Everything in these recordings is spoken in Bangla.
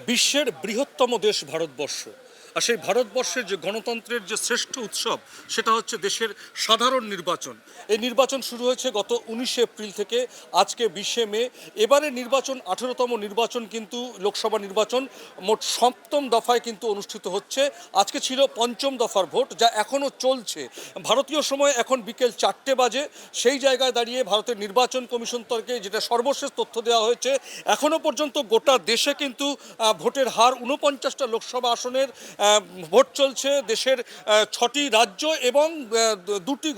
বিশ্বের বৃহত্তম দেশ ভারতবর্ষ, আর সেই ভারতবর্ষের যে গণতন্ত্রের যে শ্রেষ্ঠ উৎসব সেটা হচ্ছে দেশের সাধারণ নির্বাচন। এই নির্বাচন শুরু হয়েছে গত 19 এপ্রিল থেকে, আজকে 20 মে। এবারে নির্বাচন 18তম নির্বাচন, কিন্তু লোকসভা নির্বাচন মোট সপ্তম দফায় কিন্তু অনুষ্ঠিত হচ্ছে। আজকে ছিল পঞ্চম দফার ভোট, যা এখনও চলছে। ভারতীয় সময় এখন বিকেল 4টে বাজে। সেই জায়গায় দাঁড়িয়ে ভারতের নির্বাচন কমিশন থেকে যেটা সর্বশেষ তথ্য দেওয়া হয়েছে, এখনও পর্যন্ত গোটা দেশে কিন্তু ভোটের হার 49টা লোকসভা আসনের ভোট চলছে। দেশের 6টি রাজ্য এবং 2টি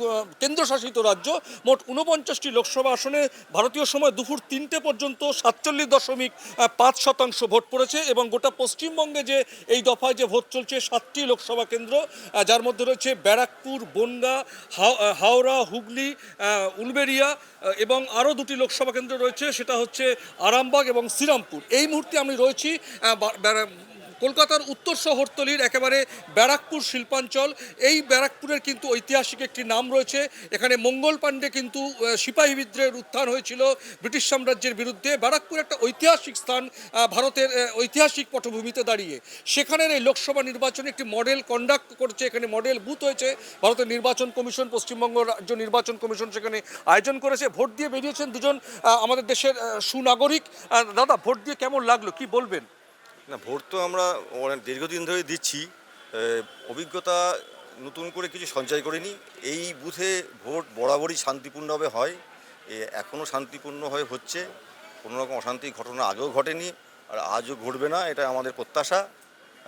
কেন্দ্রশাসিত রাজ্য, মোট 49টি লোকসভা আসনে ভারতীয় সময় দুপুর 3টে পর্যন্ত 47.5% ভোট পড়েছে। এবং গোটা পশ্চিমবঙ্গে যে এই দফায় যে ভোট চলছে 7টি লোকসভা কেন্দ্র, যার মধ্যে রয়েছে ব্যারাকপুর, বনগাঁ, হাওড়া, হুগলি, উলবেড়িয়া এবং আরও 2টি লোকসভা কেন্দ্র রয়েছে, সেটা হচ্ছে আরামবাগ এবং শ্রীরামপুর। এই মুহূর্তে আমি রয়েছি কলকাতার উত্তর শহরতলির একেবারে ব্যারাকপুর শিল্পাঞ্চল। এই ব্যারাকপুরের কিন্তু ঐতিহাসিক একটি নাম রয়েছে। এখানে মঙ্গল পাণ্ডে কিন্তু সিপাহী বিদ্রোহের উত্থান হয়েছিল ব্রিটিশ সাম্রাজ্যের বিরুদ্ধে। ব্যারাকপুর একটা ঐতিহাসিক স্থান, ভারতের ঐতিহাসিক পটভূমিতে দাঁড়িয়ে। সেখানের এই লোকসভা নির্বাচনে একটি মডেল কন্ডাক্ট করেছে, এখানে মডেল বুথ হয়েছে। ভারতের নির্বাচন কমিশন, পশ্চিমবঙ্গ রাজ্য নির্বাচন কমিশন সেখানে আয়োজন করেছে। ভোট দিয়ে বেরিয়েছেন দুজন আমাদের দেশের সুনাগরিক। দাদা, ভোট দিয়ে কেমন লাগলো, কি বলবেন? না, ভোট তো আমরা অনেক দীর্ঘদিন ধরে দিচ্ছি। অভিজ্ঞতা নতুন করে কিছু সঞ্চয় করিনি। এই বুথে ভোট বরাবরই শান্তিপূর্ণভাবে হয়, এখনও শান্তিপূর্ণভাবে হচ্ছে। কোনো রকম অশান্তির ঘটনা আগেও ঘটেনি, আর আজও ঘটবে না, এটা আমাদের প্রত্যাশা।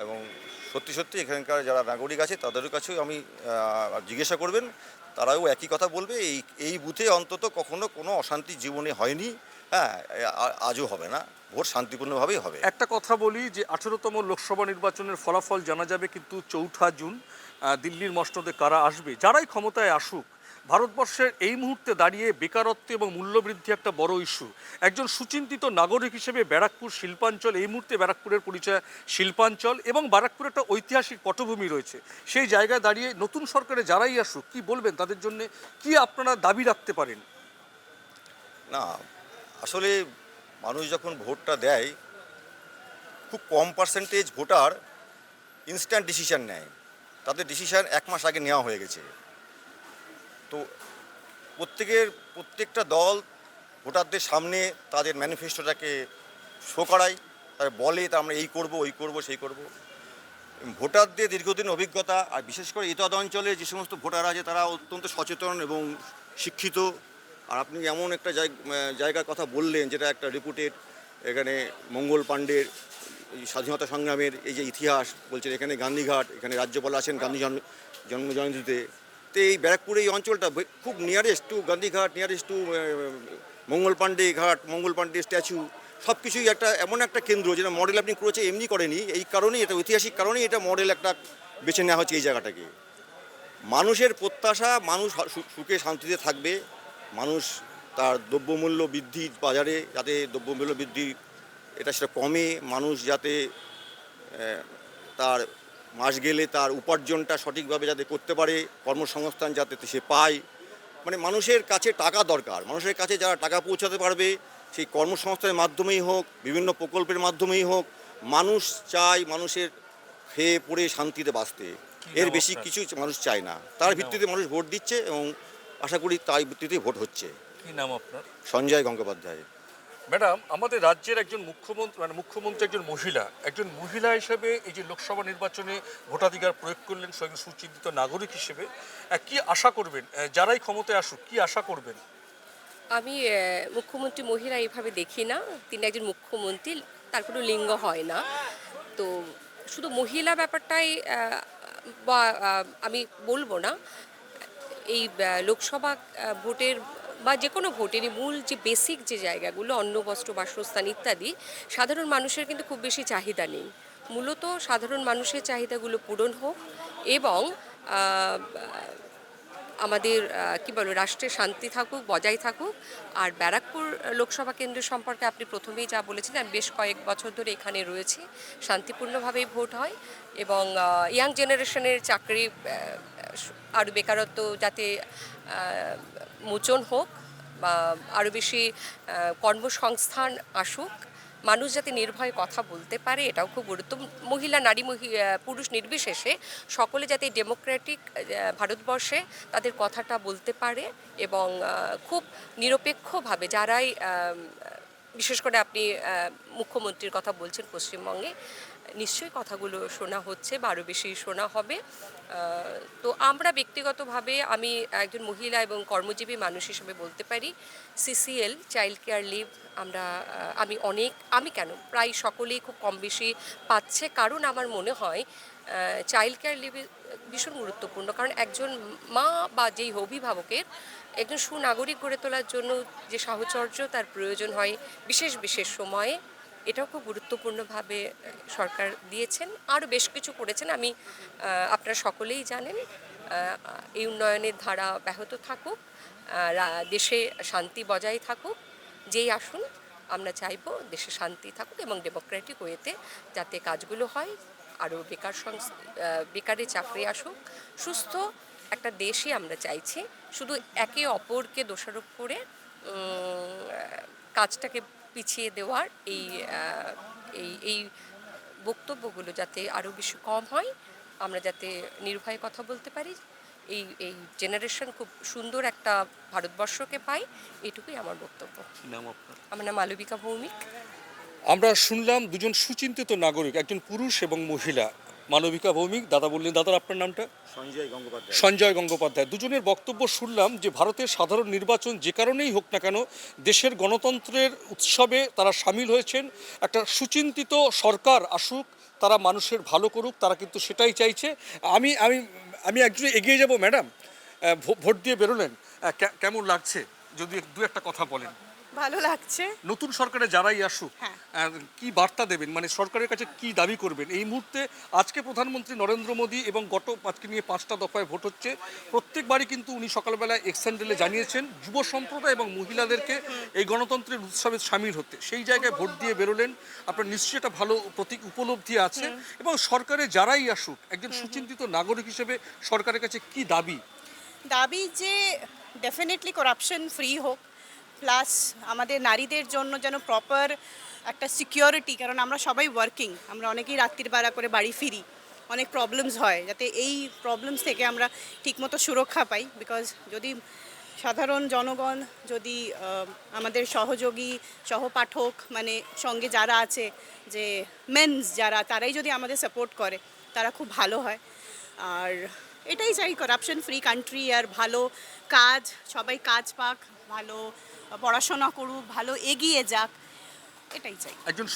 এবং সত্যি সত্যি এখানকার যারা নাগরিক আছে তাদের কাছেও আমি জিজ্ঞাসা করবেন, তারাও একই কথা বলবে। এই বুথে অন্তত কখনো কোনো অশান্তি জীবনে হয়নি, হ্যাঁ, আজও হবে না। ভোট শান্তিপূর্ণভাবেই হবে। একটা কথা বলি যে 18তম লোকসভা নির্বাচনের ফলাফল জানা যাবে কিন্তু 4 জুন। দিল্লির মসনদে কারা আসবে, যারাই ক্ষমতায় আসুক, ভারতবর্ষের এই মুহূর্তে দাঁড়িয়ে বেকারত্ব এবং মূল্যবৃদ্ধি একটা বড় ইস্যু। একজন সুচিন্তিত নাগরিক হিসেবে ব্যারাকপুর শিল্পাঞ্চল, এই মুহূর্তে ব্যারাকপুরের পরিচয় শিল্পাঞ্চল, এবং ব্যারাকপুর একটা ঐতিহাসিক পটভূমি রয়েছে। সেই জায়গায় দাঁড়িয়ে নতুন সরকারে যারাই আসুক, কি বলবেন তাদের জন্য, কি আপনারা দাবি রাখতে পারেন? না, আসলে মানুষ যখন ভোটটা দেয়, খুব কম পার্সেন্টেজ ভোটার ইনস্ট্যান্ট ডিসিশান নেয়। তাদের ডিসিশান 1 মাস আগে নেওয়া হয়ে গেছে। তো প্রত্যেকটা দল ভোটারদের সামনে তাদের ম্যানিফেস্টোটাকে শো করায়, তারা বলে আমরা এই করব, ওই করব, সেই করব। ভোটারদের দীর্ঘদিন অভিজ্ঞতা, আর বিশেষ করে এতদ অঞ্চলে যে সমস্ত ভোটার আছে তারা অত্যন্ত সচেতন এবং শিক্ষিত। আর আপনি এমন একটা জায়গার কথা বললেন যেটা একটা রেপুটেড, এখানে মঙ্গল পাণ্ডের এই স্বাধীনতা সংগ্রামের এই যে ইতিহাস বলছেন, এখানে গান্ধীঘাট, এখানে রাজ্যপাল আছেন গান্ধী জন্মজয়ন্তীতে। তো এই ব্যারাকপুর এই অঞ্চলটা খুব nearest to Gandhighat, nearest to Mangal Pandey Ghat, Mangal Pandey statue, সব কিছুই একটা এমন একটা কেন্দ্র যেটা মডেল আপনি করেছে এমনি করেনি। এই কারণেই, এটা ঐতিহাসিক কারণেই এটা মডেল একটা বেছে নেওয়া হচ্ছে এই জায়গাটাকে। মানুষের প্রত্যাশা মানুষ সুখে শান্তিতে থাকবে। মানুষ তার দ্রব্যমূল্য বৃদ্ধি, বাজারে যাতে দ্রব্যমূল্য বৃদ্ধি এটা সেটা কমে, মানুষ যাতে তার মাস গেলে তার উপার্জনটা সঠিকভাবে যাতে করতে পারে, কর্মসংস্থান যাতে সে পায়। মানে মানুষের কাছে টাকা দরকার, মানুষের কাছে যারা টাকা পৌঁছাতে পারবে, সেই কর্মসংস্থানের মাধ্যমেই হোক, বিভিন্ন প্রকল্পের মাধ্যমেই হোক, মানুষ চায় মানুষের খেয়ে পড়ে শান্তিতে বাঁচতে। এর বেশি কিছু মানুষ চায় না। তার ভিত্তিতে মানুষ ভোট দিচ্ছে এবং আশা করি তাই ভিত্তিতেই ভোট হচ্ছে। কি নাম আপনার? সঞ্জয় গঙ্গোপাধ্যায়। ম্যাডাম, আমাদের রাজ্যের একজন মুখ্যমন্ত্রী একজন মহিলা হিসেবে এই যে লোকসভা নির্বাচনে ভোটাধিকার প্রয়োগ করলেন, স্বয়ং সুচিন্তিত নাগরিক হিসেবে কি আশা করবেন, যারাই ক্ষমতায় আসুক কি আশা করবেন? আমি মুখ্যমন্ত্রী মহিলা এইভাবে দেখি না। তিনি একজন মুখ্যমন্ত্রী, তার কোনো লিঙ্গ হয় না। তো শুধু মহিলা ব্যাপারটাই বা আমি বলবো না। এই লোকসভা ভোটের বা যে কোনো ভোটেরই মূল যে বেসিক যে জায়গাগুলো, অন্ন, বস্ত্র, বাসস্থান ইত্যাদি, সাধারণ মানুষের কিন্তু খুব বেশি চাহিদা নেই। মূলত সাধারণ মানুষের চাহিদাগুলো পূরণ হোক এবং আমাদের কি বলবো, রাষ্ট্রের শান্তি থাকুক, বজায় থাকুক। আর ব্যারাকপুর লোকসভা কেন্দ্র সম্পর্কে আপনি প্রথমেই যা বলেছেন, আমি বেশ কয়েক বছর ধরে এখানে রয়েছি। শান্তিপূর্ণভাবেই ভোট হয় এবং ইয়াং জেনারেশনের চাকরি আরও বেকারত্ব যাতে মোচন হোক বা আরও বেশি কর্মসংস্থান আসুক, মানুষ যাতে নির্ভয়ে কথা বলতে পারে এটাও খুব মহিলা নারী পুরুষ নির্বিশেষে সকলে যাতে ডেমোক্রেটিক ভারতবর্ষে তাদের কথাটা বলতে পারে এবং খুব নিরপেক্ষভাবে যারাই বিশেষ করে আপনি মুখ্যমন্ত্রীর কথা বলছেন পশ্চিমবঙ্গে, নিশ্চয়ই কথাগুলো শোনা হচ্ছে বা আরও বেশি শোনা হবে। তো আমরা ব্যক্তিগতভাবে আমি একজন মহিলা এবং কর্মজীবী মানুষ হিসেবে বলতে পারি সিসিএল চাইল্ড কেয়ার লিভ আমরা আমি কেন প্রায় সকলেই খুব কম বেশি পাচ্ছে, কারণ আমার মনে হয় চাইল্ড কেয়ার লিভ ভীষণ গুরুত্বপূর্ণ। কারণ একজন মা বা যেই অভিভাবকের একজন সুনাগরিক গড়ে তোলার জন্য যে সাহচর্য তার প্রয়োজন হয় বিশেষ বিশেষ সময়ে, এটাও খুব গুরুত্বপূর্ণভাবে সরকার দিয়েছেন। আরও বেশ কিছু করেছেন, আমি আপনারা সকলেই জানেন। এই উন্নয়নের ধারা ব্যাহত থাকুক, দেশে শান্তি বজায় থাকুক, যেই আসুন আমরা চাইব দেশে শান্তি থাকুক এবং ডেমোক্রেটিক ওয়েতে যাতে কাজগুলো হয়, আরও বেকারে চাকরি আসুক, সুস্থ একটা দেশই আমরা চাইছি। শুধু একে অপরকে দোষারোপ করে কাজটাকে পিছিয়ে দেওয়ার এই বক্তব্যগুলো যাতে আরও বেশি কম হয়, আমরা যাতে নির্ভয়ে কথা বলতে পারি, এই জেনারেশন খুব সুন্দর একটা ভারতবর্ষকে পাই, এটুকুই আমার বক্তব্য। নাম আপনার? আমার নাম মালবিকা ভৌমিক। আমরা শুনলাম দুজন সুচিন্তিত নাগরিক, একজন পুরুষ এবং মহিলা। মালবিকা ভৌমিক, দাদা বললেন, দাদার আপনার নামটা? সঞ্জয় গঙ্গোপাধ্যায়। দুজনের বক্তব্য শুনলাম যে ভারতের সাধারণ নির্বাচন যে কারণেই হোক না কেন দেশের গণতন্ত্রের উৎসবে তারা সামিল হয়েছেন। একটা সুচিন্তিত সরকার আসুক, তারা মানুষের ভালো করুক, তারা কিন্তু সেটাই চাইছে। আমি আমি আমি একজন এগিয়ে যাব। ম্যাডাম, ভোট দিয়ে বেরোলেন, কেমন লাগছে যদি দু একটা কথা বলেন? ভালো লাগছে। নতুন সরকারে যারাই আসুক হ্যাঁ। কি বার্তা দেবেন, মানে সরকারের কাছে কি দাবি করবেন এই মুহূর্তে? আজকে প্রধানমন্ত্রী নরেন্দ্র মোদী এবং আজকে নিয়ে 5টা দফায় ভোট হচ্ছে, প্রত্যেকবারই কিন্তু উনি সকালবেলা এক্সেন্ডেলে জানিয়েছেন যুব সম্প্রদায় এবং মহিলাদেরকে এই গণতন্ত্রের উৎসবে সামিল হতে। সেই জায়গায় ভোট দিয়ে বেরোলেন, আপনার নিশ্চয়ই একটা ভালো প্রতীক উপলব্ধি আছে। এবং সরকারে যারাই আসুক একজন সুচিন্তিত নাগরিক হিসেবে সরকারের কাছে কি দাবি? যে ডেফিনেটলি করাপশন ফ্রি হোক, প্লাস আমাদের নারীদের জন্য যেন প্রপার একটা সিকিউরিটি, কারণ আমরা সবাই ওয়ার্কিং, আমরা অনেকেই রাত্রির বেলা করে বাড়ি ফিরি, অনেক প্রবলেমস হয়, যাতে এই প্রবলেমস থেকে আমরা ঠিকমতো সুরক্ষা পাই। বিকজ যদি সাধারণ জনগণ যদি আমাদের সহযোগী সহপাঠক মানে সঙ্গে যারা আছে যে মেন্স যারা, তারাই যদি আমাদের সাপোর্ট করে তারা খুব ভালো হয়। আর এটাই চাই, করাপশন ফ্রি কান্ট্রি, আর ভালো কাজ, সবাই কাজ পাক, ভালো পড়াশোনা করুক, ভালো এগিয়ে যাক, এটাই চাই। একজন